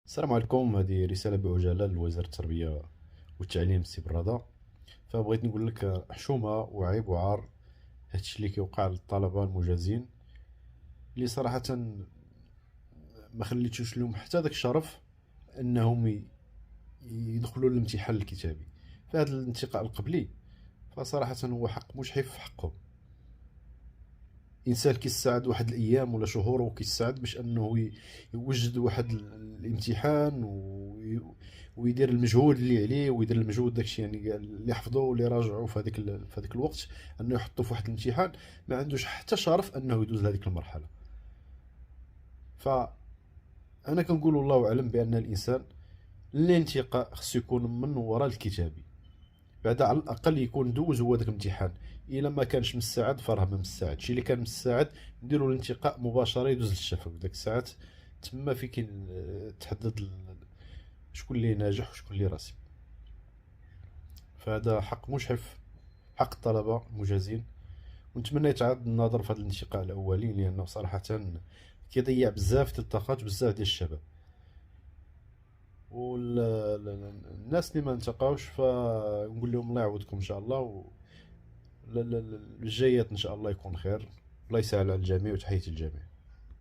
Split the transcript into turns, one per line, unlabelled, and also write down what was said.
السلام عليكم. هذه رسالة بعجالة لوزير التربية والتعليم السي برادة. فبغيت نقول لك حشومة وعيب وعار هادشي اللي كيوقع للطلبة المجازين، اللي صراحة ما خليتوش لهم حتى داك الشرف انهم يدخلوا الامتحان الكتابي. فهذا الانتقاء القبلي فصراحة هو حق مجحف في حقهم. انسان كيستعد واحد الايام ولا شهور وكيستعد باش انه يوجد واحد الامتحان ويدير المجهود اللي عليه ويدير المجهود داكشي يعني اللي حفظوه واللي راجعوه في هذاك الوقت، انه يحطه في واحد الامتحان ما عندوش حتى شرف انه يدوز لهذيك المرحله. فانا كنقول والله اعلم بان الانسان الانتقاء خصو يكون من وراء الكتابي، بعد على الاقل يكون دوز هو داك الامتحان. الا ما كانش مستعد فراه ما مستعدش، اللي كان مستعد نديروا الانتقاء مباشره يدوز للشفوي داك الساعات. تما فين تحدد شكون اللي ناجح وشكون اللي راسب. فهذا حق مجحف، حق الطلبه المجازين. ونتمنى يتعاد النظر في هذا الانتقاء الاولي، لانه صراحه كيضيع بزاف ديال الطاقات بزاف ديال الشباب. والناس اللي ما انتقاوش فنقول لهم الله يعوضكم ان شاء الله، الجايات ان شاء الله يكون خير. الله يسهل على الجميع وتحية الجميع.